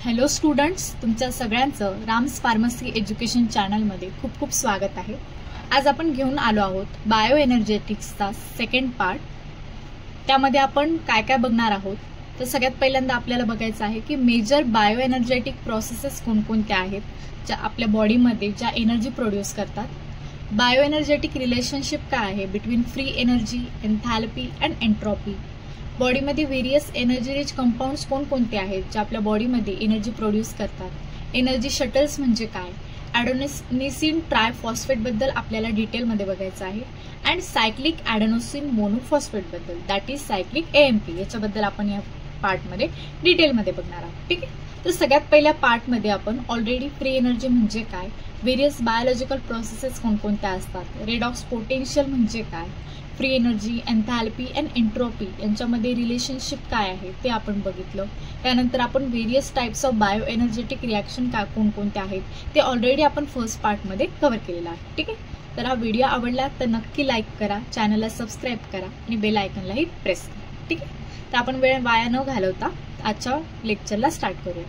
Hello students, तुमच्या सगळ्यांचं Ram's pharmacy education चॅनलमध्ये खूप खूप स्वागत आहे। आज आपण घेऊन आलो आहोत बायो एनर्जेटिक्सचा सेकंड पार्ट। त्यामध्ये आपण काय काय बघणार आहोत तर सगळ्यात पहिल्यांदा आपल्याला बघायचं आहे की मेजर बायो एनर्जेटिक प्रोसेसेस कोणकोणत्या आहेत ज्या आपल्या बॉडीमध्ये ज्या एनर्जी प्रोड्यूस करतात। बायो एनर्जेटिक रिलेशनशिप काय आहे between free energy, enthalpy and entropy. बॉडीमध्ये व्हेरियस एनर्जी रिच कंपाऊंड्स कोणकोणते आहेत जे आपल्या बॉडीमध्ये एनर्जी प्रोड्यूस करतात। एनर्जी शटल्स म्हणजे काय, ॲडेनोसिन ट्रायफॉस्फेट बद्दल आपल्याला डिटेलमध्ये बघायचं आहे अँड सायक्लिक ॲडेनोसिन मोनोफॉस्फेट बद्दल, दॅट इज सायक्लिक AMP, याच्याबद्दल आपण या पार्टमध्ये डिटेलमध्ये बघणार आहोत। ठीक आहे, तर सगळ्यात पहिल्या पार्टमध्ये आपण ऑलरेडी फ्री एनर्जी म्हणजे काय, व्हेरियस बायोलॉजिकल प्रोसेसेस कोणकोणत्या असतात, रेडॉक्स पोटेन्शियल म्हणजे काय, free energy, enthalpy and entropy यांच्यामध्ये रिलेशनशिप काय आहे ते आपण बघितलं। त्यानंतर आपण various types of bio energetic reaction काय कोणकोणते आहेत ते ऑलरेडी आपण फर्स्ट पार्टमध्ये कव्हर केलेलं आहे। ठीक आहे, तर हा व्हिडिओ आवडला तर नक्की लाईक करा, चॅनलला सबस्क्राईब करा आणि बेल आयकॉनलाही प्रेस करा। ठीक आहे, तर आपण वेळ वाया न घालवता आजच्या लेक्चरला स्टार्ट करूया।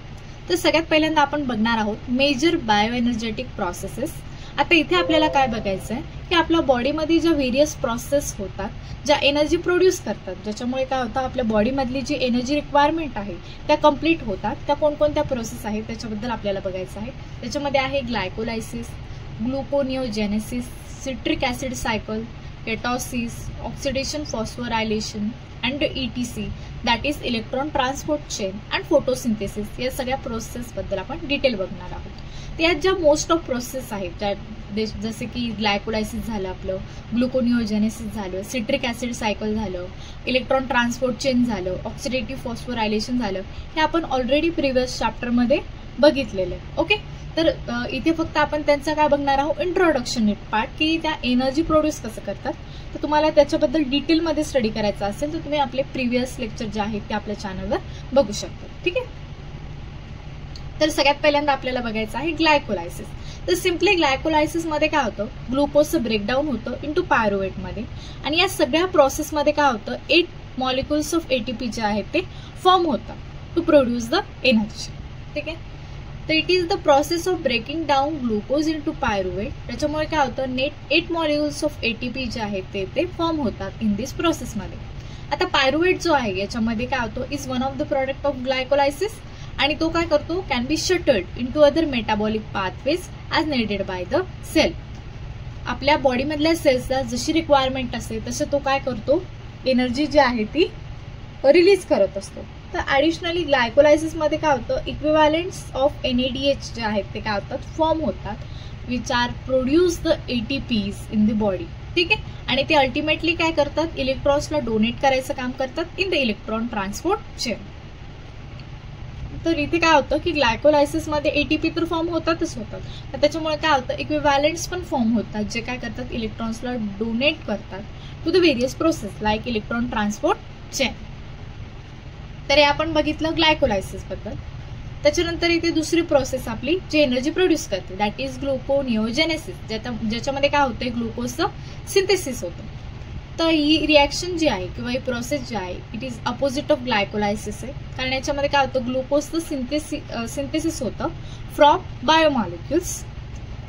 तर सगळ्यात पहिल्यांदा आपण बघणार आहोत मेजर बायो एनर्जेटिक प्रोसेसेस। आता इथे आपल्याला काय बघायचं आहे की आपल्या बॉडीमध्ये ज्या व्हेरियस प्रोसेस होतात ज्या एनर्जी प्रोड्यूस करतात, ज्याच्यामुळे काय होतं आपल्या बॉडीमधली जी एनर्जी रिक्वायरमेंट आहे त्या कंप्लीट होतात, त्या कोणकोणत्या प्रोसेस आहेत त्याच्याबद्दल आपल्याला बघायचं आहे। त्याच्यामध्ये आहे glycolysis, gluconeogenesis, citric acid cycle, ketosis, oxidation phosphorylation and ETC, that is electron transport chain and photosynthesis, या सगळ्या प्रोसेस बद्दल आपण डिटेल बघणार आहोत। त्यात ज्या मोस्ट ऑफ प्रोसेस आहेत ज्या जसे की ग्लायकोलायसिस झालं, आपलं ग्लुकोनिओजेनेसिस झालं, सिट्रिक ॲसिड सायकल झालं, इलेक्ट्रॉन ट्रान्सपोर्ट चेन झालं, ऑक्सिडेटिव्ह फॉस्फोरायलेशन झालं, हे आपण ऑलरेडी प्रिव्हियस चॅप्टरमध्ये बघितलेलं आहे। ओके, तर इथे फक्त आपण त्यांचा काय बघणार आहोत, इंट्रोडक्शन पार्ट, की त्या एनर्जी प्रोड्यूस कसं करतात। तर तुम्हाला त्याच्याबद्दल डिटेलमध्ये स्टडी करायचं असेल तर तुम्ही आपले प्रिव्हियस लेक्चर जे आहेत ते आपल्या चॅनलवर बघू शकता। ठीक आहे, तर सगळ्यात पहिल्यांदा आपल्याला बघायचं आहे ग्लायकोलायसिस। तर सिम्पली ग्लायकोलायसिस मध्ये काय होतं, ग्लुकोजचं ब्रेकडाऊन होतं इंटू पायरुवेट मध्ये आणि या सगळ्या प्रोसेसमध्ये काय होतं 8 मॉलिक्युल्स ऑफ ATP जे आहेत ते फॉर्म होतात टू प्रोड्यूस द एनर्जी। ठीक आहे, तर it is the process of breaking down glucose into pyruvate. त्याच्यामुळे काय होतं नेट 8 मॉलिक्युल्स ऑफ ATP जे आहेत ते फॉर्म होतात इन दिस प्रोसेसमध्ये। आता पायरुवेट जो आहे याच्यामध्ये काय होतं is one of the product of glycolysis आणि तो काय करतो can be shuttled into other metabolic pathways as needed by the cell. आपल्या बॉडीमधल्या सेल्सला जशी रिक्वायरमेंट असते तसं तो काय करतो, एनर्जी जी आहे ती रिलीज करत असतो। तर ॲडिशनली ग्लायकोलायसिसमध्ये काय होतं इक्विव्हॅलेंट्स ऑफ NADH जे आहेत ते काय होतात फॉर्म होतात which are produce the ATPs in the body. ठीक आहे, आणि ते अल्टिमेटली काय करतात इलेक्ट्रॉन्सला डोनेट करायचं काम करतात in the electron transport chain. तर इथे काय होतं की ग्लायकोलायसिसमध्ये ATP तर फॉर्म होतातच होतात, तर त्याच्यामुळे काय होतं इक्विव्हॅलेंट्स पण फॉर्म होतात जे काय करतात इलेक्ट्रॉन्सला डोनेट करतात to the various process like electron transport chain. तर हे आपण बघितलं ग्लायकोलायसिस बद्दल। त्याच्यानंतर इथे दुसरी प्रोसेस आपली जी एनर्जी प्रोड्यूस करते दॅट इज ग्लुकोनिओजेनेसिस, ज्याच्यामध्ये काय होतं ग्लुकोजचं सिंथेसिस होतं। तर ही रिॲक्शन जी आहे किंवा ही प्रोसेस जी आहे it is opposite of glycolysis आहे, कारण याच्यामध्ये काय होतं ग्लुकोजचं सिंथेसिस होतं फ्रॉम बायोमॉलिक्युल्स।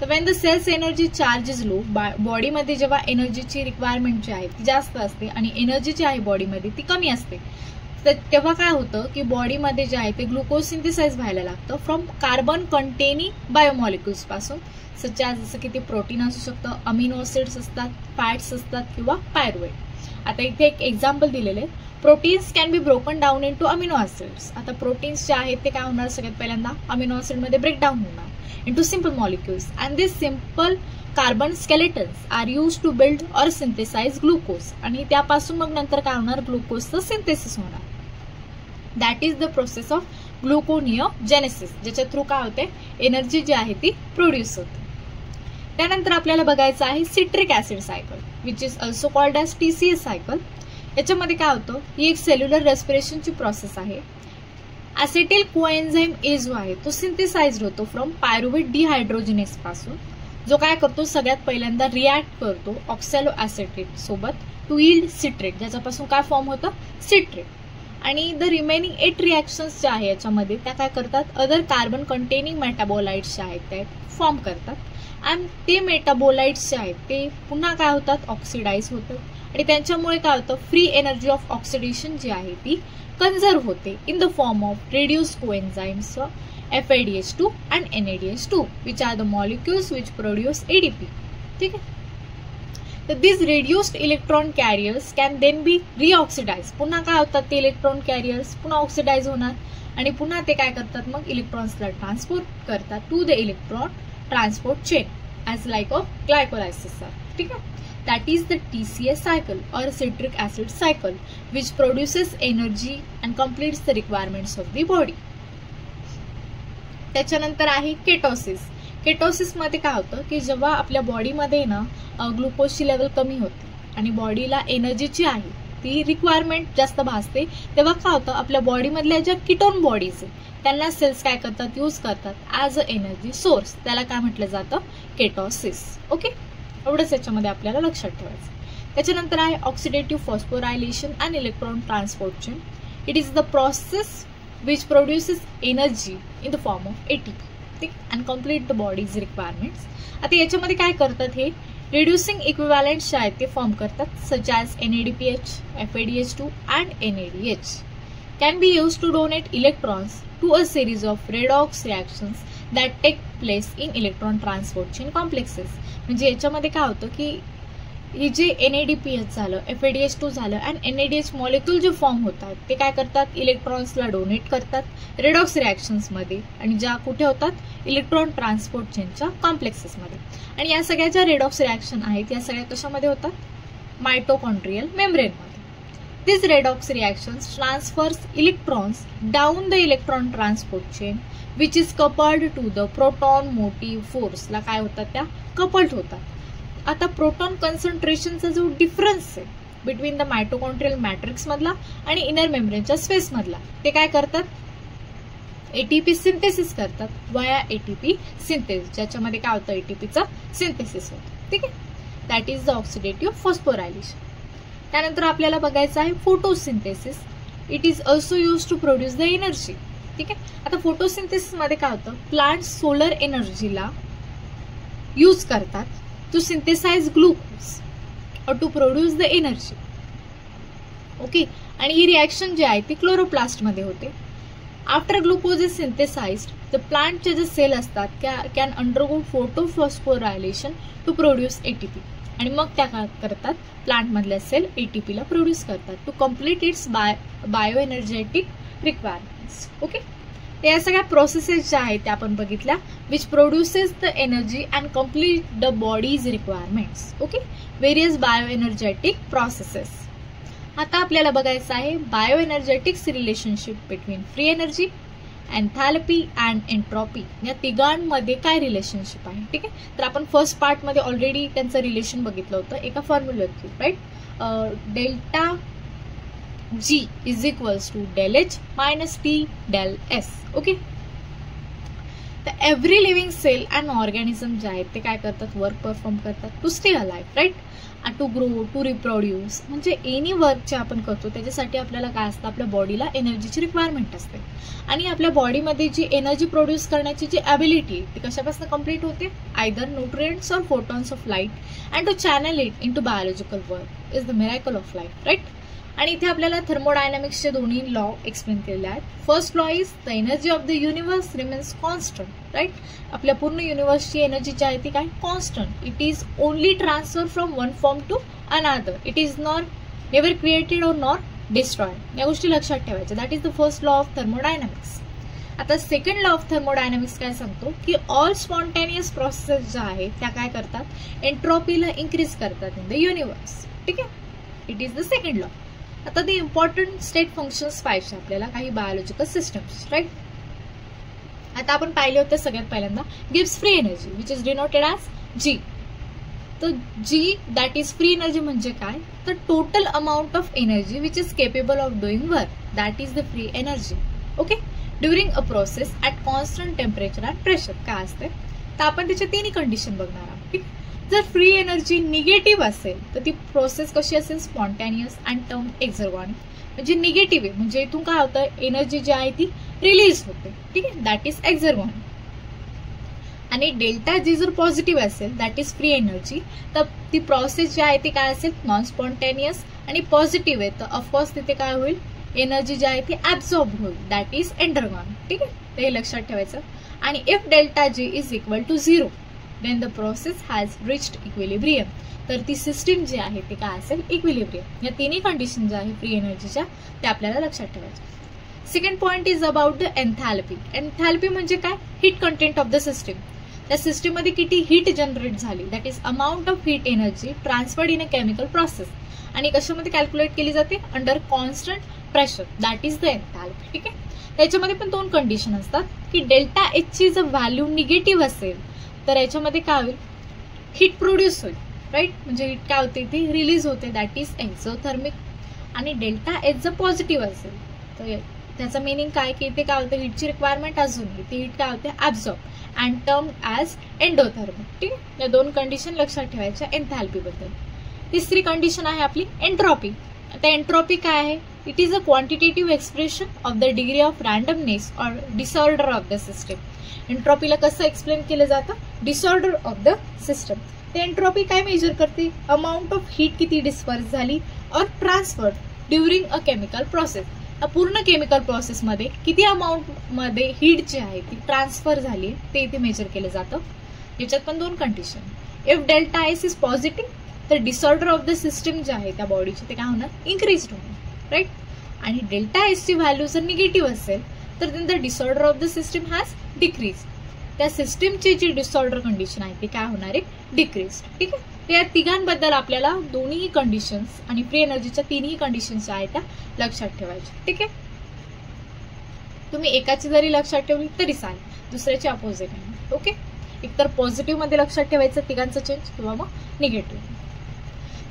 तर when the cell's energy charge is low, बॉडीमध्ये जेव्हा एनर्जीची रिक्वायरमेंट जी आहे ती जास्त असते आणि एनर्जी जी आहे बॉडीमध्ये ती कमी असते, तर तेव्हा काय होतं की बॉडीमध्ये जे आहे ते ग्लुकोज सिंथेसाइज व्हायला लागतं फ्रॉम कार्बन कंटेनिंग बायोमॉलिक्युल्स पासून, सच ॲज जसं की ते प्रोटीन असू शकतं, अमिनो ऍसिड्स असतात, फॅट्स असतात किंवा पायरुवेट। आता इथे एक एक्झाम्पल दिलेले, proteins can be broken down into amino acids. आता प्रोटीन्स जे आहेत ते काय होणार सगळ्यात पहिल्यांदा अमिनो ऍसिडमध्ये ब्रेकडाऊन होणार into simple molecules and this simple carbon skeletons are use to build or synthesize glucose, आणि त्यापासून मग नंतर काय होणार ग्लुकोजचं सिंथेसिस होणार, that is the process of gluconeogenesis, ज्याच्या थ्रू काय होते एनर्जी जी आहे ती प्रोड्यूस होते। त्यानंतर आपल्याला बघायचं आहे citric acid cycle which is also called as TCA cycle. याच्यामध्ये काय होतं ही एक सेल्युलर रेस्पिरेशनची प्रोसेस आहे। ॲसिटिल कोएन्झाइम A जो आहे तो सिंथेसाइज्ड होतो फ्रॉम पायरुवेट डिहायड्रोजिनेस पासून, जो काय करतो सगळ्यात पहिल्यांदा रिॲक्ट करतो ऑक्सॅलो ॲसिटेट सोबत टू यील्ड सिट्रेट, ज्याच्यापासून काय फॉर्म होतं सिट्रेट। आणि द रिमेनिंग 8 रिॲक्शन्स ज्या आहे याच्यामध्ये त्या काय करतात, अदर कार्बन कंटेनिंग मेटाबोलाइट्स जे आहेत ते फॉर्म करतात आणि ते मेटाबोलाइट्स जे आहेत ते पुन्हा काय होतात, ऑक्सिडाइज होतात आणि त्यांच्यामुळे काय होतं, फ्री एनर्जी ऑफ ऑक्सिडेशन जी आहे ती कन्झर्व होते in the form of reduced coenzymes FADH2 and NADH2 which are the molecules which produce ADP. ठीक आहे. तर these reduced electron carriers can then be reoxidized. पुन्हा काय होतात ते इलेक्ट्रॉन कॅरियर्स पुन्हा ऑक्सिडाइज होणार आणि पुन्हा ते काय करतात, मग इलेक्ट्रॉन्सला ट्रान्सपोर्ट करतात to the electron transport chain as like of glycolysis. ठीक आहे. That is the TCA cycle or citric acid cycle which produces energy and completes the requirements of the body. त्याच्यानंतर आहे केटोसिस. केटोसिस मध्ये काय होतं की जेव्हा आपल्या बॉडीमध्ये ना ग्लुकोजची लेवल कमी होते आणि बॉडीला एनर्जीची आहे ती रिक्वायरमेंट जास्त भासते, तेव्हा काय होतं, आपल्या बॉडीमधल्या ज्या किटोन बॉडीज आहे त्यांना सेल्स काय करतात, यूज करतात ॲज अ एनर्जी सोर्स. त्याला काय म्हटलं जातं, केटोसिस. ओके, एवढंच याच्यामध्ये आपल्याला लक्षात ठेवायचं. त्याच्यानंतर आहे oxidative phosphorylation and electron transport chain. It is the process which produces energy in the form of ATP. ठीक, and complete the body's requirements. आता याच्यामध्ये काय करतात, हे रिड्युसिंग इक्विव्हॅलेंट्स जे आहेत ते फॉर्म करतात such as NADPH, FADH2 and NADH. Can be used to donate electrons to a series of redox reactions that take place in electron transport chain complexes. म्हणजे याच्यामध्ये काय होतं की हे जे NADPH झालं, FADH2 झालं आणि NADH मॉलिक्यूल जे फॉर्म होतात ते काय करतात, इलेक्ट्रॉन्सला डोनेट करतात रेडॉक्स रिॲक्शन्समध्ये आणि ज्या कुठे होतात, इलेक्ट्रॉन ट्रान्सपोर्ट चेनच्या कॉम्प्लेक्सेसमध्ये. आणि या सगळ्या ज्या रेडॉक्स रिॲक्शन आहेत या सगळ्या कशामध्ये होतात, मायटोकॉन्ड्रियल मेम्ब्रेनमध्ये. This redox reactions transfers electrons down the electron transport chain which is coupled to the proton motive फोर्सला काय होतात, त्या कपल्ड होतात. आता प्रोटॉन कन्सन्ट्रेशनचा जो डिफरन्स आहे बिटवीन द मायटोकॉन्ड्रियल मॅट्रिक्स मधला आणि इनर मेम्ब्रेनच्या स्पेस मधला, ते काय करतात, ATP सिंथेसिस करतात वाया ATP सिंथेसिस, ज्याच्यामध्ये काय होतं, ATPचा सिंथेसिस होतं. ठीक आहे. That is the oxidative phosphorylation. त्यानंतर आपल्याला बघायचं आहे photosynthesis. It is also use to produce the energy. ठीक आहे. आता फोटोसिंथेसिस मध्ये काय होतं, प्लांट सोलर एनर्जीला यूज करतात to synthesize glucose or to produce the energy. Okay, आणि ही रिॲक्शन जी आहे ती क्लोरोप्लास्ट मध्ये होते. After glucose is synthesized the प्लांटचे जे सेल असतात can undergo photophosphorylation to produce ATP आणि मग त्या काय करतात, प्लांट मधल्या सेल ATP ला प्रोड्यूस करतात to complete its bioenergetic requirements. Okay, तर या सगळ्या प्रोसेसेस ज्या आहेत त्या आपण बघितल्या which produces the energy and complete the body's requirements. Okay, various bioenergetic processes. आता आपल्याला बघायचं आहे bioenergetics relationship between free energy, enthalpy and entropy या तिघांमध्ये काय रिलेशनशिप आहे. ठीक आहे. तर आपण फर्स्ट पार्ट मध्ये ऑलरेडी त्यांचं रिलेशन बघितलं होतं एका formula through, right. Delta G is equals to del H minus T del S. Okay, तर every living cell and organism जे आहेत ते काय करतात, वर्क परफॉर्म करतात to stay alive, right, to grow, to reproduce. म्हणजे एनी वर्क जे आपण करतो त्याच्यासाठी आपल्याला काय असतं, आपल्या बॉडीला एनर्जीची रिक्वायरमेंट असते आणि आपल्या बॉडीमध्ये जी एनर्जी प्रोड्यूस करण्याची जी ॲबिलिटी ती कशापासून कम्प्लीट होते, either nutrients or photons of light and to channel it into biological work is the miracle of life, right. आणि इथे आपल्याला थर्मोडायनामिक्सचे दोन्ही लॉ एक्सप्लेन केलेले आहेत. First law is the energy of the universe remains constant, right. आपल्या पूर्ण युनिवर्सची एनर्जी जी आहे ती काय, constant. It is only transfer from one form to another. It is not never created or not destroyed. या गोष्टी लक्षात ठेवायच्या. That is the first law of thermodynamics. आता सेकंड लॉ ऑफ थर्मोडायनामिक्स काय सांगतो की ऑल स्पॉन्टेनियस प्रोसेस ज्या आहेत त्या काय करतात, एन्ट्रॉपीला इन्क्रीज करतात इन द युनिवर्स. ठीक आहे. It is the second law. आता द इम्पॉर्टंट स्टेट फंक्शन्स पाहिजे आपल्याला काही बायोलॉजिकल सिस्टम्स, राईट. आता आपण पाहिले होते सगळ्यात पहिल्यांदा gives free energy which is denoted as G. तर G that is free energy म्हणजे काय, तर total amount of energy which is capable of doing work, that is the free energy. Okay, during a process at constant temperature and pressure. काय असते, तर आपण त्याच्या तिन्ही कंडिशन बघणार आहोत. ठीक. जर फ्री एनर्जी निगेटिव्ह असेल तर ती प्रोसेस कशी असेल, स्पॉन्टॅनियस अँड टर्म एक्झर्गॉनिक. म्हणजे निगेटिव्ह आहे, म्हणजे इथून काय होतं एनर्जी जी आहे ती रिलीज होते. ठीक आहे, दॅट इज एक्झर्गॉन. आणि डेल्टा जी जर पॉझिटिव्ह असेल दॅट इज फ्री एनर्जी, तर ती प्रोसेस जी आहे ती काय असेल नॉन स्पॉन्टेनियस. आणि पॉझिटिव्ह आहे तर ऑफकोर्स तिथे काय होईल एनर्जी जी आहे ती ऍब्झॉर्ब होईल, दॅट इज एंडरगॉन. ठीक आहे, ते हे लक्षात ठेवायचं. आणि if delta G is equal to 0 then the process has reached equilibrium, तर ती सिस्टीम जी आहे ती काय असेल इक्विलिब्रियम. या तिन्ही कंडिशन ज्या आहे फ्री एनर्जीच्या त्या आपल्याला लक्षात ठेवायच्या. Second point is about the एन्थॅल्पी. एन्थॅल्पी म्हणजे काय heat content of the system. त्या सिस्टीम मध्ये किती हीट जनरेट झाली, that is amount of heat energy transferred in a chemical process. आणि कशामध्ये कॅल्क्युलेट केली जाते under constant pressure, that is the एन्थॅल्पी. ठीक आहे, त्याच्यामध्ये पण दोन कंडिशन असतात की डेल्टा एच ची जर व्हॅल्यू निगेटिव्ह असेल तर याच्यामध्ये काय होईल हीट प्रोड्यूस होईल, राईट, म्हणजे हीट काय होते ती रिलीज होते, दॅट इज एक्झोथर्मिक. आणि डेल्टा एच जर पॉझिटिव्ह असेल तर त्याचं मिनिंग काय की इथे काय होतं हीटची रिक्वायरमेंट अजून ती हीट काय होते absorb and term as endothermic. ठीक आहे, या दोन कंडिशन लक्षात ठेवायच्या एन्थॅल्पी बद्दल. तिसरी कंडिशन आहे आपली एंट्रॉपी. आता एंट्रॉपी काय आहे, it is a quantitative expression of the degree of randomness or disorder of the system. एंट्रॉपीला कसं एक्सप्लेन केलं जातं डिसऑर्डर ऑफ द सिस्टम. ते एंट्रॉपी काय मेजर करते अमाऊंट ऑफ हीट किती डिस्पर्स झाली or transfer during a chemical process. पूर्ण केमिकल प्रोसेसमध्ये किती अमाऊंट मध्ये हीट जी आहे ती ट्रान्सफर झाली ते इथे मेजर केलं जातं. याच्यात पण दोन condition. If delta S is positive तर डिसऑर्डर ऑफ द सिस्टम जे आहे त्या बॉडीचे ते काय होणार इन्क्रीज होणार, राईट. आणि डेल्टा एस ची व्हॅल्यू जर निगेटिव्ह असेल तर the disorder of the system has decrease. त्या सिस्टमची जी डिसऑर्डर कंडिशन आहे ती काय होणार आहे डिक्रीज. ठीक आहे, या तिघांबद्दल आपल्याला दोन्ही कंडिशन्स आणि फ्री एनर्जीच्या तिन्ही कंडिशन्स आहेत त्या लक्षात ठेवायच्या. ठीक आहे, तुम्ही एकाची जरी लक्षात ठेवली तरी चालेल, दुसऱ्याची अपोजिट आहे. ओके, एकतर पॉझिटिव्ह मध्ये लक्षात ठेवायचं तिघांचं चेंज किंवा मग निगेटिव्ह.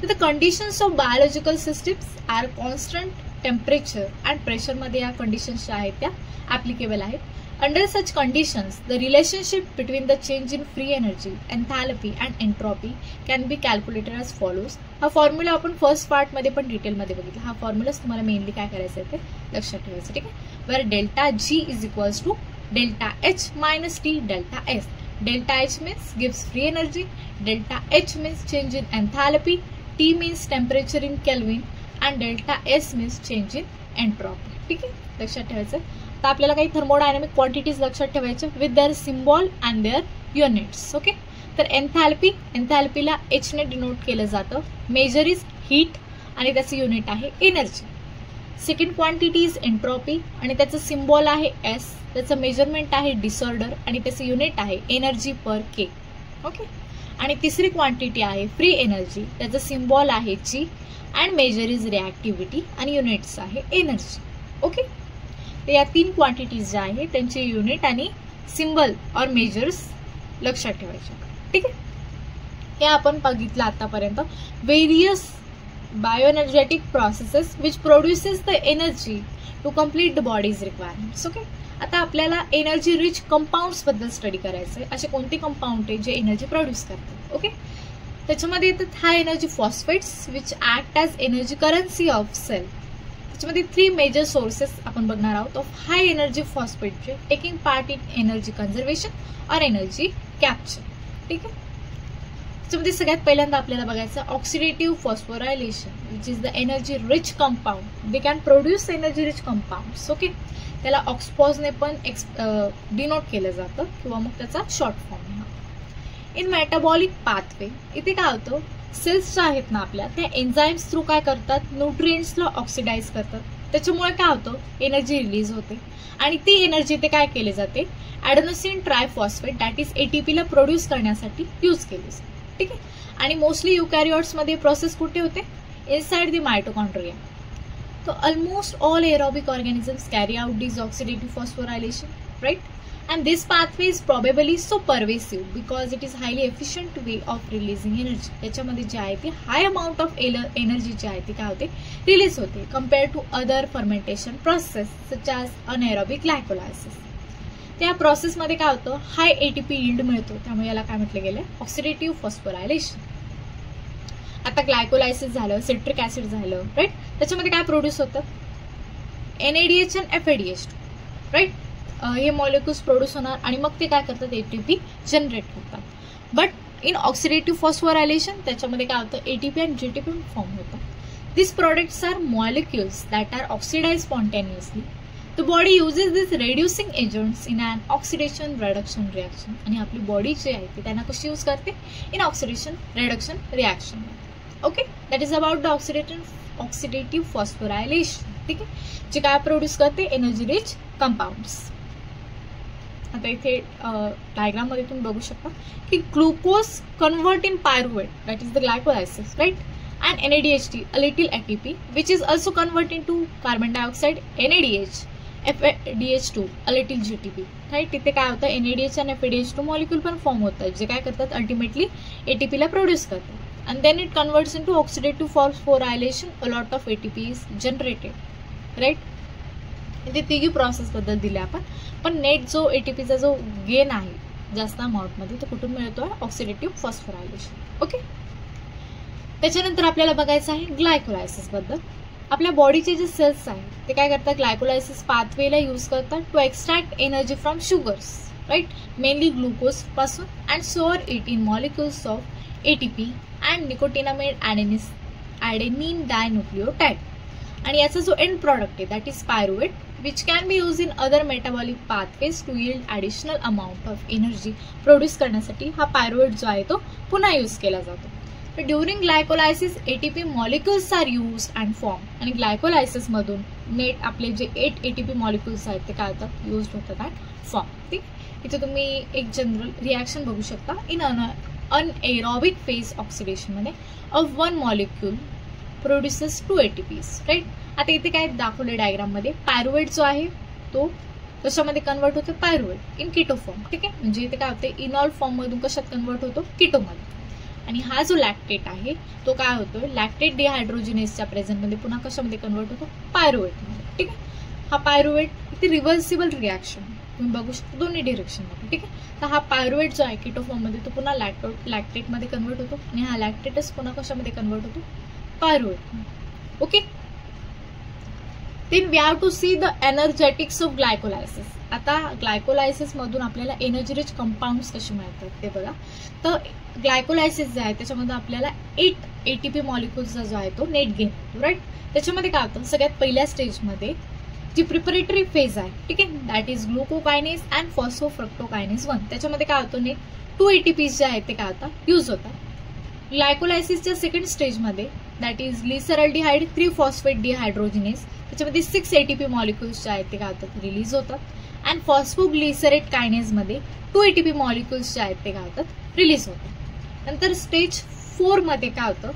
तर the conditions of biological systems are constant temperature and pressure मध्ये या कंडिशन्स ज्या आहेत त्या ऍप्लिकेबल आहेत. Under such conditions, the relationship between the change in free energy, enthalpy and entropy can be calculated as follows. हा formula आपण first part मध्ये पण डिटेल मध्ये बघितला. हा फॉर्म्युलाच तुम्हाला मेनली काय करायचं आहे ते लक्षात ठेवायचं. ठीक आहे, where delta G is equals to delta H minus T delta S. Delta H means gives free energy, delta H means change in enthalpy, T means temperature in kelvin and delta S means change in entropy. ठीक आहे, लक्षात ठेवायचं. तर आपल्याला काही thermodynamic quantities लक्षात ठेवायच्या with their symbol and their units. Okay, तर एन्थॅल्पीला एच ने डिनोट केलं जातं. मेजर इज हीट आणि त्याचं युनिट आहे energy. Second quantity is entropy आणि त्याचं सिम्बॉल आहे एस, त्याचं मेजरमेंट आहे डिसऑर्डर आणि त्याचं युनिट आहे एनर्जी पर के. ओके, आणि तिसरी क्वांटिटी आहे फ्री एनर्जी, त्याचं सिम्बॉल आहे जी अँड मेजर इज रिॲक्टिव्हिटी आणि युनिट्स आहे एनर्जी. ओके, तर या तीन क्वांटिटीज ज्या आहेत त्यांचे युनिट आणि सिम्बल और मेजर्स लक्षात ठेवायचे. ठीक आहे, हे आपण बघितलं आतापर्यंत various bioenergetic processes which produces the energy to complete the body's requirements. Okay, आता आपल्याला एनर्जी रिच कंपाऊंड्स बद्दल स्टडी करायचं आहे. असे कोणते कंपाऊंड आहे जे एनर्जी प्रोड्यूस करतात. ओके, त्याच्यामध्ये येतात high energy phosphates which act as energy currency of cell. त्याच्यामध्ये 3 मेजर सोर्सेस आपण बघणार आहोत ऑफ हाय एनर्जी फॉस्फेटचे taking part in energy conservation or energy capture. ठीक आहे, त्याच्यामध्ये सगळ्यात पहिल्यांदा आपल्याला बघायचं oxidative phosphorylation which is the energy rich compound. They can produce energy rich compounds. Okay, त्याला ऑक्सपॉजने पण डिनोट केलं जातं किंवा मग त्याचा short form. In metabolic pathway इथे काय होतं सेल्स ज्या आहेत ना आपल्या त्या एन्झाईम्स थ्रू काय करतात न्यूट्रिएंट्सला ऑक्सिडाइज करतात. त्याच्यामुळे काय होतं एनर्जी रिलीज होते आणि ती एनर्जी ते काय केले जाते ॲडेनोसिन ट्रायफॉस्फेट दॅट इज एटीपीला प्रोड्यूस करण्यासाठी यूज केली जाते. ठीक आहे, आणि मोस्टली युकॅरियोट्समध्ये प्रोसेस कुठे होते इनसाइड द मायटोकॉन्ड्रिया. तो almost all aerobic organisms carry out this oxidative phosphorylation, right. And this pathway is probably so pervasive because it is highly efficient way of releasing energy. त्याच्यामध्ये जे आहे ते high amount of energy जी आहे ती काय होते रिलीज होते compare to other fermentation process such as anaerobic glycolysis. त्या प्रोसेसमध्ये काय होतं हाय एटीपी यील्ड मिळतो, त्यामुळे याला काय म्हटलं गेलं ऑक्सिडेटिव्ह फॉस्फोरायलेशन. आता ग्लायकोलायसिस झालं, सिट्रिक ऍसिड झालं, राईट. त्याच्यामध्ये काय प्रोड्यूस होतं NADH आणि FADH2, राईट. हे मॉलिक्युल्स प्रोड्यूस होणार आणि मग ते काय करतात, ATP जनरेट करतात. बट इन ऑक्सिडेटिव्ह फॉस्फोरायलेशन त्याच्यामध्ये काय होतं, ATP आणि GTP फॉर्म होतात. These products are molecules that are oxidized spontaneously. The body uses these reducing agents in an oxidation reduction reaction. आणि आपली बॉडी जी आहे ती त्यांना कशी यूज करते, in oxidation reduction reaction. Okay, that is about the oxidative phosphorylation. ठीक आहे, जे काय प्रोड्यूस करते, एनर्जी रिच कंपाऊंड्स. आता इथे डायग्राम मध्ये तुम्ही बघू शकता की glucose convert in pyruvate, that is the glycolysis, right. And NADH, a little ATP, which is also converted into carbon dioxide, NADH, FADH2, a little GTP, right. तिथे काय होतं, NADH आणि FADH2 मॉलिक्यूल पण फॉर्म होतात, जे काय करतात, ultimately ATP ला प्रोड्यूस करतात. and then it converts into oxidative phosphorylation, a lot of ATP is generated, right. इथे तिघी प्रोसेस बद्दल दिले आपण, पण नेट जो ATPचा जो गेन आहे जास्त अमाऊंट मध्ये, तो कुठून मिळतोय, ऑक्सिडेटिव्ह फॉस्फोरायलेशन. ओके, त्याच्यानंतर आपल्याला बघायचं आहे ग्लायकोलायसिस बद्दल. आपल्या बॉडीचे जे सेल्स आहेत ते काय करतात, ग्लायकोलायसिस पाथवेला यूज करतात to extract energy from sugars, right, mainly glucose पासून, and store it in molecules of ATP and nicotinamide adenine dinucleotide. आणि याचा जो एंड प्रॉडक्ट आहे that is pyruvate, which can be use in other metabolic pathways to yield additional amount of energy produce करण्यासाठी हा pyruvate जो आहे तो पुन्हा यूज केला जातो. During glycolysis ATP molecules are use and form. आणि ग्लायकोलायसिस मधून नेट आपले जे 8 ATP मॉलिक्युल्स आहेत ते काय होतात, यूज होतात अँड फॉर्म. ठीक, इथे तुम्ही एक जनरल रिॲक्शन बघू शकता. इन अनएरोबिक फेज ऑक्सिडेशन मध्ये of one molecule produces 2 ATPs, right. आता इथे काय दाखवले डायग्राम मध्ये, पायरुवेट जो आहे तो कशामध्ये कन्वर्ट होतो, पायरुवेट इन कीटो फॉर्म. ठीक आहे, म्हणजे इथे काय होते, इनॉल फॉर्म मधून कशात कन्वर्ट होतो, कीटोमध्ये. आणि हा जो लॅक्टेट आहे तो काय होतो, लॅक्टेट डिहायड्रोजिनेसच्या प्रेझेंटमध्ये पुन्हा कशामध्ये कन्वर्ट होतो, पायरुवेटमध्ये. ठीक आहे, हा पायरुवेट इथे रिव्हर्सिबल रिॲक्शन तुम्ही बघू शकता दोन्ही डिरेक्शनमध्ये. ठीक आहे, तर हा पायरुवेट जो आहे कीटो फॉर्ममध्ये तो पुन्हा लॅक्टेटमध्ये कन्वर्ट होतो आणि हा लॅक्टेटच पुन्हा कशामध्ये कन्वर्ट होतो, pyruvate. Okay, then we have to see the energetics of glycolysis. आता ग्लायकोलायसिस मधून आपल्याला एनर्जी रिच कंपाऊंड्स कसे मिळतात ते बघा. तर ग्लायकोलायसिस जे आहे त्याच्यामध्ये आपल्याला 8 ATP मॉलिक्युल्सचा जो आहे तो नेट गेन होतो, राईट. त्याच्यामध्ये काय होतं, सगळ्यात पहिल्या स्टेजमध्ये जी प्रिपरेटरी फेज आहे, ठीक आहे, दॅट इज ग्लुकोकायनेस अँड फॉस्फोफ्रक्टोकायनेस 1, त्याच्यामध्ये काय होतं, नेट 2 ATPs जे आहेत ते काय होतात, यूज होतात. ग्लायकोलायसिसच्या सेकंड स्टेजमध्ये दॅट इज ग्लिसरॉल्डिहाइड 3-फॉस्फेट डिहायड्रोजिनेस, त्याच्यामध्ये 6 ATP मॉलिक्युल्स जे आहेत ते काय होतात, रिलीज होतात. अँड फॉस्फोग्लिसरेट कायनेसमध्ये 2 ATP मॉलिक्युल्स जे आहेत ते काय होतात, रिलीज होतात. नंतर स्टेज 4 मध्ये काय होतं,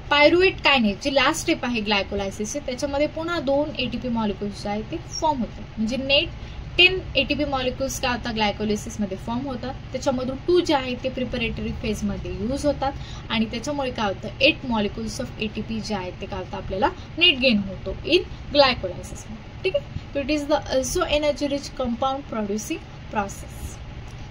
पायरुवेट कायनेस जी लास्ट स्टेप आहे ग्लायकोलायसिसची, त्याच्यामध्ये पुन्हा 2 ATP मॉलिक्युल्स जे आहेत ते फॉर्म होतात. म्हणजे नेट 10 ATP मॉलिक्युल्स काय होतात, ग्लायकोलायसिस मध्ये फॉर्म होतात. त्याच्यामधून 2 जे आहेत ते प्रिपरेटरी फेज मध्ये यूज होतात आणि त्याच्यामुळे काय होतं, 8 मॉलिक्युल्स ऑफ ATP जे आहेत ते काय होतं, आपल्याला नेट गेन होतो इन ग्लायकोलायसिस. ठीक आहे, so it is the also energy rich compound producing process.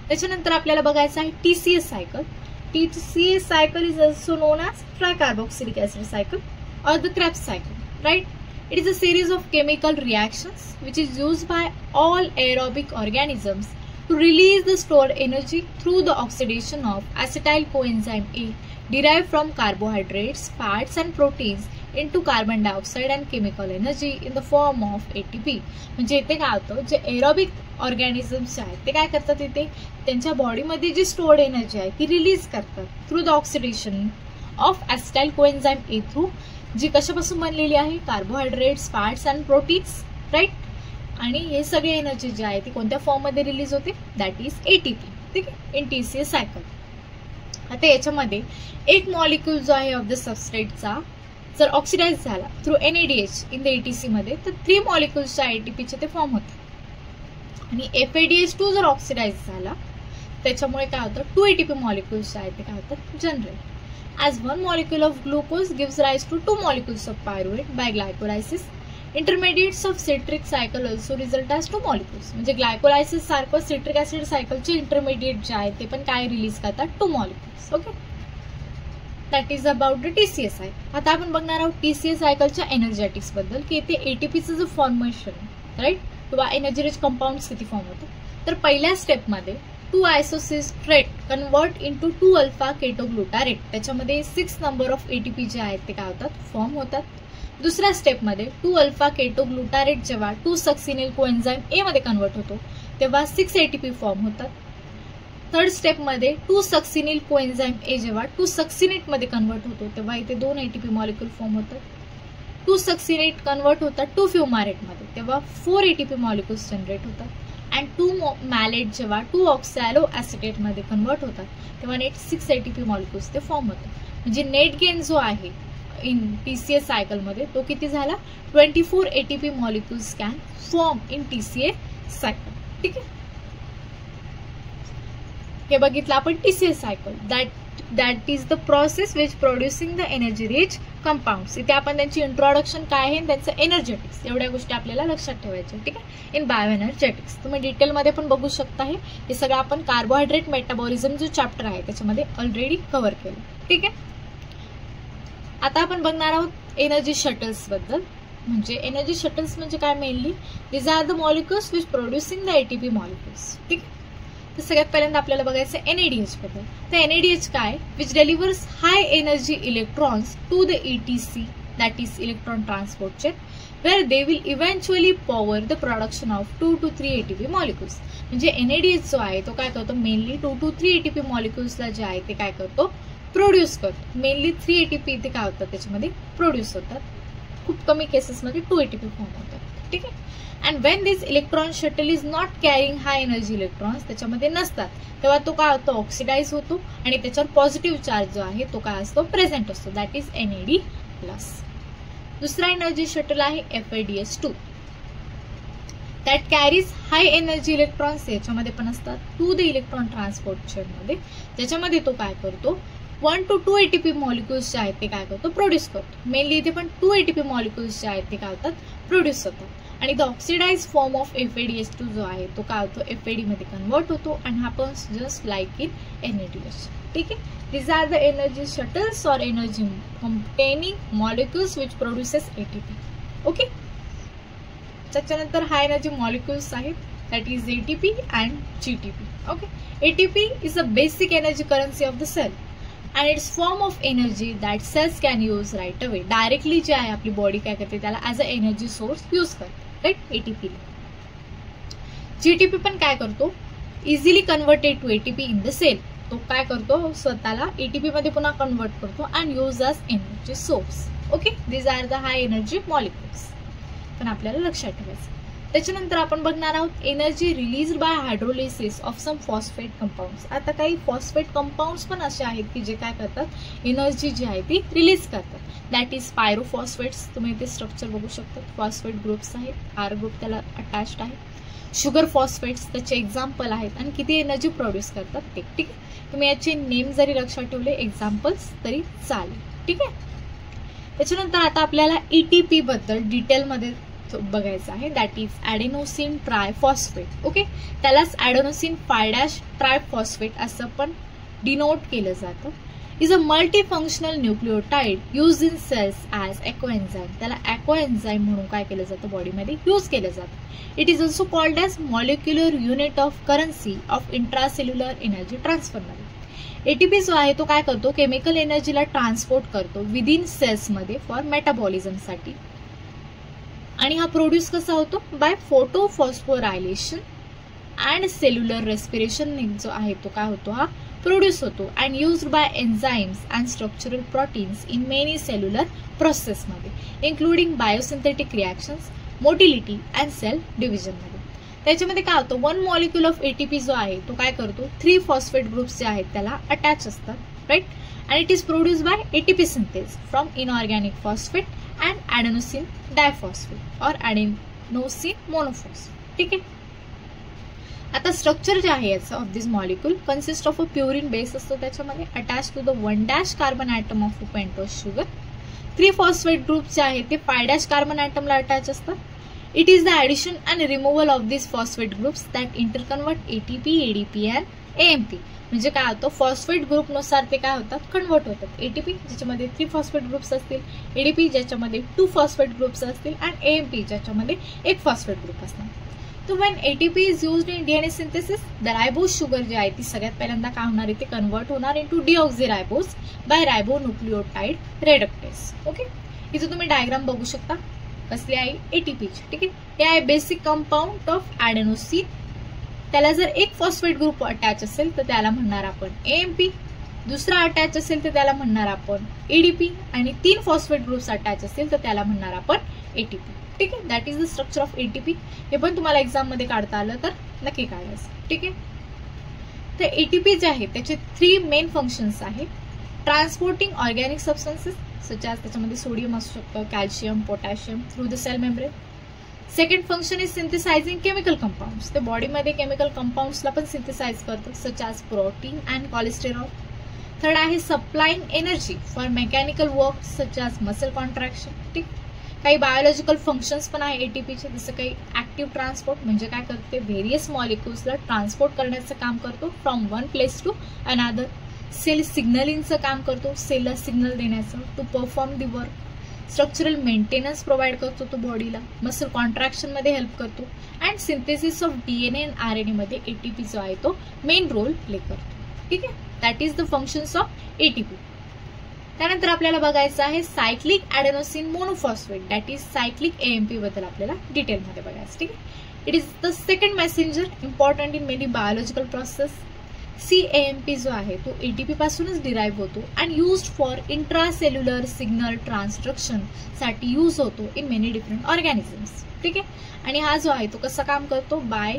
त्याच्यानंतर आपल्याला बघायचं आहे TCA cycle. TCA cycle is also known as tricarboxylic acid cycle or the Krebs cycle, right? It is a series of chemical reactions which is used by all aerobic organisms to release the stored energy through the oxidation of acetyl coenzyme A derived from carbohydrates, fats and proteins into carbon dioxide and chemical energy in the form of ATP. म्हणजे इथे काय होतं, जे aerobic organisms आहेत ते काय करतात, इथे त्यांच्या बॉडीमध्ये जी स्टोर्ड एनर्जी आहे ती रिलीज करतात through the oxidation of acetyl coenzyme A through, जी कशापासून बनलेली आहे, carbohydrates, fats and proteins, right. आणि हे सगळे एनर्जी जी आहे ती कोणत्या फॉर्ममध्ये रिलीज होते, दॅट इज ATP. ठीक आहे, इन TCA सायकल. आता याच्यामध्ये एक मॉलिक्यूल जो आहे ऑफ द सबस्ट्रेटचा जर ऑक्सिडाइज झाला through NADH in the ATC मध्ये, तर 3 मॉलिक्युल्सच्या ATPचे ते फॉर्म होतात. आणि FADH2 जर ऑक्सिडाइज झाला त्याच्यामुळे काय होतं, 2 ATP मॉलिक्युल्स आहेत ते काय होतात, generate. As one molecule of glucose gives rise to 2 molecules of pyruvate by glycolysis, intermediates of citric cycle also result as 2 molecules. म्हणजे ग्लायकोलायसिस सारखं सिट्रिक ऍसिड सायकलचे इंटरमिडिएट जे आहेत ते पण काय रिलीज करतात, 2 molecules. Okay, that is about the TCA cycle. आता आपण बघणार आहोत TCA सायकलच्या एनर्जेटिक्स बद्दल, की येथे एटीपीचं जो फॉर्मेशन राईट किंवा एनर्जी रिच कंपाऊंड्स किती फॉर्म होतात. तर पहिल्या स्टेपमध्ये 2 आयसोसिस्ट्रेट कन्वर्ट इंटू 2 अल्फा केटोग्लुटारेट, त्याच्यामध्ये 6 नंबर ऑफ ATP जे आहेत ते काय होतात फॉर्म होतात. दुसऱ्या स्टेपमध्ये 2 अल्फा केटोग्लुटारेट जेव्हा 2 सक्सिनिल कोएन्झाइम ए मध्ये कन्वर्ट होतो तेव्हा 6 ATP फॉर्म होतात. थर्ड स्टेपमध्ये 2 सक्सिनिल कोएन्झाइम ए जेव्हा 2 सक्सिनेट मध्ये कन्वर्ट होतो तेव्हा इथे 2 ATP मॉलिक्यूल फॉर्म होतात. 2 सक्सिनेट कन्वर्ट होतात 2 फ्युमारेट मध्ये तेव्हा 4 ATP मॉलिक्यूल्स जनरेट होतात. अँड 2 मॅलेट जेव्हा 2 ऑक्सॅलो ॲसिटेट मध्ये कन्वर्ट होतात तेव्हा नेट 6 ATP मॉलिक्यूल्स ते फॉर्म होतात. म्हणजे नेट गेन जो आहे इन TCA सायकल मध्ये तो किती झाला, 24 ATP molecules can form in TCA cycle. ठीक आहे, हे बघितलं आपण TCA cycle. That is the process which producing the energy rich compounds. इथे आपण त्यांची इंट्रोडक्शन काय आहे त्यांचं एनर्जेटिक्स एवढ्या गोष्टी आपल्याला लक्षात ठेवायच्या. ठीक आहे, इन बायो एनर्जेटिक्स तुम्ही डिटेलमध्ये पण बघू शकता. हे सगळं आपण कार्बोहायड्रेट मेटाबॉलिझम जो चॅप्टर आहे त्याच्यामध्ये ऑलरेडी कव्हर केलं. ठीक आहे, आता आपण बघणार आहोत एनर्जी शटल्स बद्दल. म्हणजे एनर्जी शटल्स म्हणजे काय, mainly this are the molecules which producing the ATP molecules. ठीक आहे, तर सगळ्यात पहिल्यांदा आपल्याला बघायचं NADH बद्दल. तर NADH काय, which delivers high energy electrons to the ETC, that is electron transport chain, where they will eventually power the production of 2 to 3 ATP molecules. म्हणजे NADH जो आहे तो काय करतो, मेनली 2 to 3 ATP मॉलिक्युल्सला जे आहे ते काय करतो, प्रोड्यूस करतो. मेनली 3 ATP इथे काय होतात त्याच्यामध्ये प्रोड्यूस होतात. खूप कमी केसेसमध्ये 2 ATP फॉर्म होतात. ठीक आहे, and Wien this electron shuttle is not carrying high energy electrons, त्याच्यामध्ये नसतात तेव्हा तो काय होतो, ऑक्सिडाइज होतो आणि त्याच्यावर पॉझिटिव्ह चार्ज जो आहे तो काय असतो, प्रेझेंट असतो. That is NAD+. दुसरा एनर्जी शटल आहे FADH2, that carries high energy electrons, याच्यामध्ये पण असतात 2 द इलेक्ट्रॉन ट्रान्सपोर्ट चेनमध्ये. त्याच्यामध्ये तो काय करतो, 1 to 2 ATP मॉलिक्युल्स जे आहेत ते काय करतो, प्रोड्यूस करतो. मेनली इथे पण 2 ATP मॉलिक्युल्स जे आहेत ते काय होतात, प्रोड्यूस होतात. आणि the oxidise form of FADH2 जो आहे तो काय होतो, FAD मध्ये कन्वर्ट होतो आणि happens just like in NADH. ठीक आहे, these are the energy shuttles or energy containing molecules which produces ATP. Okay, त्याच्यानंतर हाय एनर्जी मॉलिक्युल्स आहेत, that is ATP and GTP. Okay, ATP is a basic energy currency of the cell and its form of energy that cells can use right away. Directly जे आहे आपली body काय करते त्याला as a energy source use करते, right, ATP. GTP पण काय करतो, easily converted to ATP in the cell. तो काय करतो, स्वतःला ATP मध्ये पुन्हा कन्वर्ट करतो and use as energy source. Okay, these are the high energy molecules, पण आपल्याला लक्षात ठेवायचं. त्याच्यानंतर आपण बघणार आहोत energy release by hydrolysis of some phosphate compounds. आता काही फॉस्फेट कंपाऊंड्स पण असे आहेत की जे काय करतात, एनर्जी जी आहे ती रिलीज करतात. That is pyrophosphates. तुम्ही इथे स्ट्रक्चर बघू शकता, फॉस्फेट ग्रुप्स आहेत, R ग्रुप त्याला अटॅच्ड आहे. शुगर फॉस्फेट्स त्याचे एक्झाम्पल आहेत आणि किती एनर्जी प्रोड्यूस करतात ते. ठीक आहे, तुम्ही याचे नेम जरी लक्षात ठेवले, एक्झाम्पल्स तरी चालेल. ठीक आहे, त्याच्यानंतर आता आपल्याला ETP बद्दल डिटेलमध्ये बघायचं आहे. That is adenosine triphosphate. Okay, त्यालाच ॲडेनोसिन 5' ट्रायफॉस्फेट असं पण डिनोट केलं जातं. Is a multifunctional nucleotide use in cells as coenzyme. त्याला ॲक्वाएन्झाईम म्हणून काय केलं जातं, बॉडीमध्ये यूज केलं जातं. It is also called as molecular unit of currency of intracellular energy ट्रान्सफरमध्ये. ATP जो आहे तो काय करतो, केमिकल एनर्जीला ट्रान्सपोर्ट करतो विदिन सेल्समध्ये फॉर मेटाबॉलिझमसाठी. आणि हा प्रोड्यूस कसा होतो, by photophosphorylation and cellular respiration जो आहे तो काय होतो, हा प्रोड्यूस होतो and used by enzymes and structural proteins in many cellular प्रोसेसमध्ये, including biosynthetic reactions, motility and cell डिव्हिजनमध्ये. त्याच्यामध्ये काय होतं, 1 मॉलिक्युल ऑफ ATP जो आहे तो काय करतो, 3 फॉस्फेट ग्रुप्स जे आहेत त्याला अटॅच असतात, right, and it is produce by ATP synthase from inorganic phosphate and adenosine diphosphate or adenosine monophosphate. ठीक आहे, आता स्ट्रक्चर जे आहे याचं of this molecule consist of a purine base असतो, त्याच्यामध्ये attach to the 1' carbon atom of pentose sugar. 3 phosphate groups जे आहेत ते 5' कार्बन ॲटमला अटॅच असतात. It is the addition and removal of this phosphate groups that interconvert ATP, ADP अँड AMP म्हणजे काय होतं, फॉस्फेट ग्रुपनुसार ते काय होतात, कन्वर्ट होतात. ATP ज्याच्यामध्ये 3 फॉस्फेट ग्रुप्स असतील, ADP ज्याच्यामध्ये 2 फॉस्फेट ग्रुप्स असतील आणि AMP ज्याच्यामध्ये 1 फॉस्फेट ग्रुप असणार. तो when ATP is used in DNA synthesis, the ribose sugar जी आहे ती सगळ्यात पहिल्यांदा काय होणार आहे, ते कन्वर्ट होणार इनटू डीऑक्झीरायबोज बाय रायबोन्यूक्लियोटाइड रेडक्टेज. ओके, इथे तुम्ही डायग्राम बघू शकता कसली आहे, ATPची. ठीक आहे, हे आहे बेसिक कंपाऊंड ऑफ ॲडेनोसिन. त्याला जर एक फॉस्फेट ग्रुप अटॅच असेल तर त्याला म्हणणार आपण AMP, दुसरा अटॅच असेल तर त्याला म्हणणार आपण ADP आणि 3 फॉस्फेट ग्रुप्स अटॅच असेल तर त्याला म्हणणार आपण ATP. ठीक आहे, that is the structure of ATP. हे पण तुम्हाला एक्झाम मध्ये काढता आलं तर नक्की काढायचं. ठीक आहे, तर ATP जे आहे त्याचे 3 मेन फंक्शन्स आहेत. Transporting organic substances such as, त्याच्यामध्ये सोडियम असू शकतं, calcium, potassium through the cell membrane. Second function is synthesizing chemical compounds. ते बॉडीमध्ये केमिकल कंपाऊंड्सला पण सिंथेसाइज करतं such as protein and cholesterol. Third आहे supplying energy for mechanical work such as muscle contraction. ठीक, काही बायोलॉजिकल फंक्शन्स पण आहे ATPचे, जसं काही ऍक्टिव्ह ट्रान्सपोर्ट म्हणजे काय करते, व्हेरियस मॉलिक्युल्सला ट्रान्सपोर्ट करण्याचं काम करतो from one place to another. Cell सिग्नलिंगचं काम करतो, सेलला सिग्नल देण्याचं, to perform the work. Structural maintenance provide करतो तो बॉडीला, मसल कॉन्ट्रॅक्शनमध्ये हेल्प करतो and synthesis of DNA and RNA मध्ये ATP जो आहे तो मेन रोल प्ले करतो. ठीक आहे, that is the functions of ATP. त्यानंतर आपल्याला बघायचं आहे cyclic adenosine monophosphate, that is cyclic AMP बद्दल आपल्याला डिटेलमध्ये बघायचं. ठीक आहे, it is the second messenger important in many biological process. CAMP जो आहे तो ATP पासूनच डिराईव्ह होतो and used for intracellular signal transduction साठी यूज होतो इन मेनी डिफरंट ऑर्गॅनिझम्स. ठीक आहे, आणि हा जो आहे तो कसं काम करतो, बाय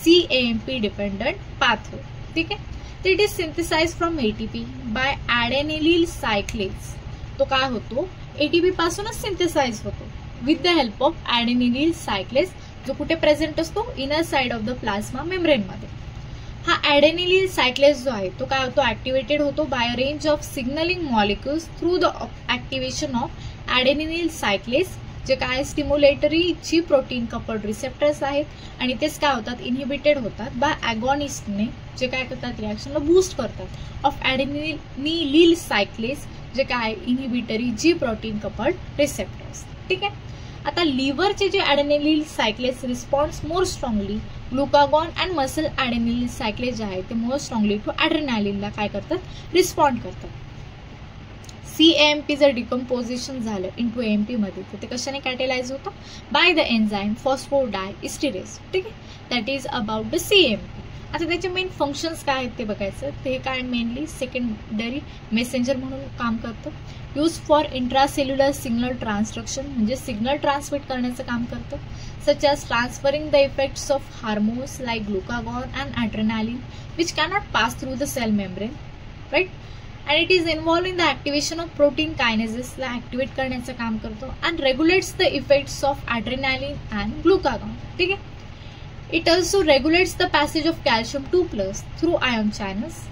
CAMP डिपेंडंट पाथवे. ठीक आहे, तर it is synthesize from ATP by adenylyl cyclase. तो काय होतो, ATP पासूनच सिंथेसाइज होतो with the help of adenylyl cyclase, जो कुठे प्रेझेंट असतो, inner side of the plasma membrane मध्ये. हा ॲडेनिलील सायक्लेज जो आहे तो काय होतो, ऍक्टिव्हेटेड होतो by a range of signalling molecules through the activation of adenylyl cyclase, जे काय stimulatory G protein coupled receptors आहेत आणि तेच काय होतात, इनहिबिटेड होतात बाय ॲगॉनिस्टने, जे काय करतात, रिॲक्शनला बूस्ट करतात ऑफ ॲडेनिलील सायक्लेज, जे काय inhibitory G protein coupled receptors. ठीक आहे, आता लिव्हरचे जे adenylyl cyclase response more strongly glucagon and muscle adenylyl cyclase जे आहे ते मोर स्ट्रॉंगली टू ॲड्रेनालिनला काय करतात, रिस्पॉन्ड करतात. CAMP जर डिकम्पोजिशन झालं इंटू AMP मध्ये तर ते कशाने कॅटेलाइज होतं, बाय द एन्झाईम फॉस्फोडायइस्टिरेज. ठीक आहे, that is about the CAMP. आता त्याचे मेन फंक्शन्स काय आहेत ते बघायचं. ते काय मेनली सेकंडरी मेसेंजर म्हणून काम करतं. Use for intracellular signal transduction म्हणजे सिग्नल ट्रान्समिट करण्याचं काम करतं, such as transferring the effects of hormones like glucagon and adrenaline which cannot pass through the cell membrane. Right, and it is involve in the activation of protein कायनेसिसला activate करण्याचं काम करतो and regulates the effects of adrenaline and glucagon. ठीक आहे, it also regulates the passage of calcium 2+ through ion channels.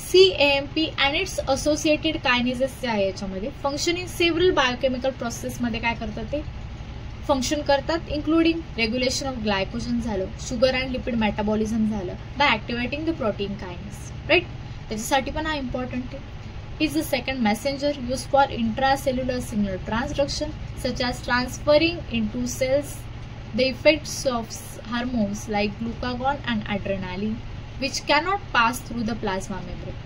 CAMP and it's associated कायनेसेस जे आहे याच्यामध्ये function in several biochemical प्रोसेसमध्ये काय करतात, ते फंक्शन करतात, इन्क्लुडिंग रेग्युलेशन ऑफ ग्लायकोजन झालं, शुगर अँड लिपिड मेटाबॉलिझम झालं by activating the protein kinase. Right, त्याच्यासाठी पण हा इम्पॉर्टंट आहे. Is the second messenger use for intracellular signal transduction such as transferring into cells the effects of hormones like glucagon and adrenaline which cannot pass through the plasma membrane.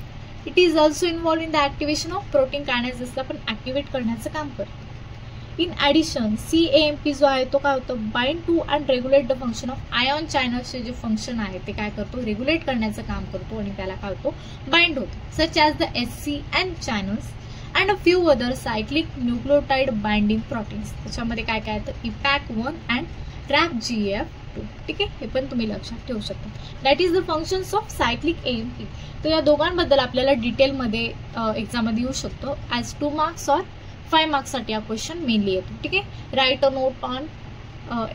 It is also involved in the activation of protein kinases ला पण activate करण्याचं काम करतो. In addition CAMP जो आहे तो काय होतं, bind to and regulate the function of ion चॅनल्सचे जे फंक्शन आहे ते काय करतो, रेग्युलेट करण्याचं काम करतो आणि त्याला काय होतो, बाइंड होतो, such as the SCN channels and a few other cyclic nucleotide binding proteins. त्याच्यामध्ये काय काय येतं, IPAC1 अँड TRAPGF2. ठीक आहे, हे पण तुम्ही लक्षात ठेवू शकता. That is the functions of cyclic AMP. तर या दोघांबद्दल आपल्याला डिटेलमध्ये एक्झाममध्ये येऊ शकतो. ॲज 2 मार्क्स और 5 मार्क्ससाठी हा क्वेश्चन मेनली येतो. ठीक आहे, right a note on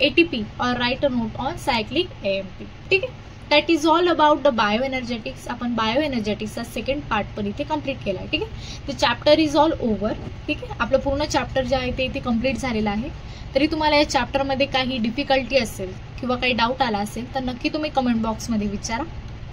ATP और right a note on cyclic AMP. ठीक आहे, that is all about the bio energetics. आपण बायो एनर्जेटिक्सचा सेकंड पार्ट पण इथे कम्प्लीट केला आहे. ठीक आहे, the chapter is all over. ठीक आहे, आपलं पूर्ण चॅप्टर जे आहे ते इथे कम्प्लीट झालेलं आहे. तरी तुम्हाला या चॅप्टरमध्ये काही डिफिकल्टी असेल किंवा काही डाऊट आला असेल तर नक्की तुम्ही कमेंट बॉक्समध्ये विचारा.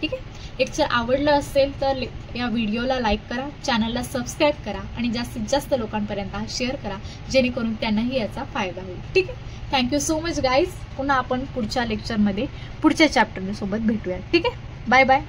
ठीक आहे. लेक्चर आवडलं असेल तर या व्हिडिओला लाईक करा, चॅनलला सबस्क्राईब करा आणि जास्तीत जास्त लोकांपर्यंत हा शेअर करा, जेणेकरून त्यांनाही याचा फायदा होईल. ठीक आहे. Thank you so much guys. पुन्हा आपण पुढच्या लेक्चरमध्ये पुढच्या चॅप्टर सोबत भेटूया. ठीक आहे. Bye bye.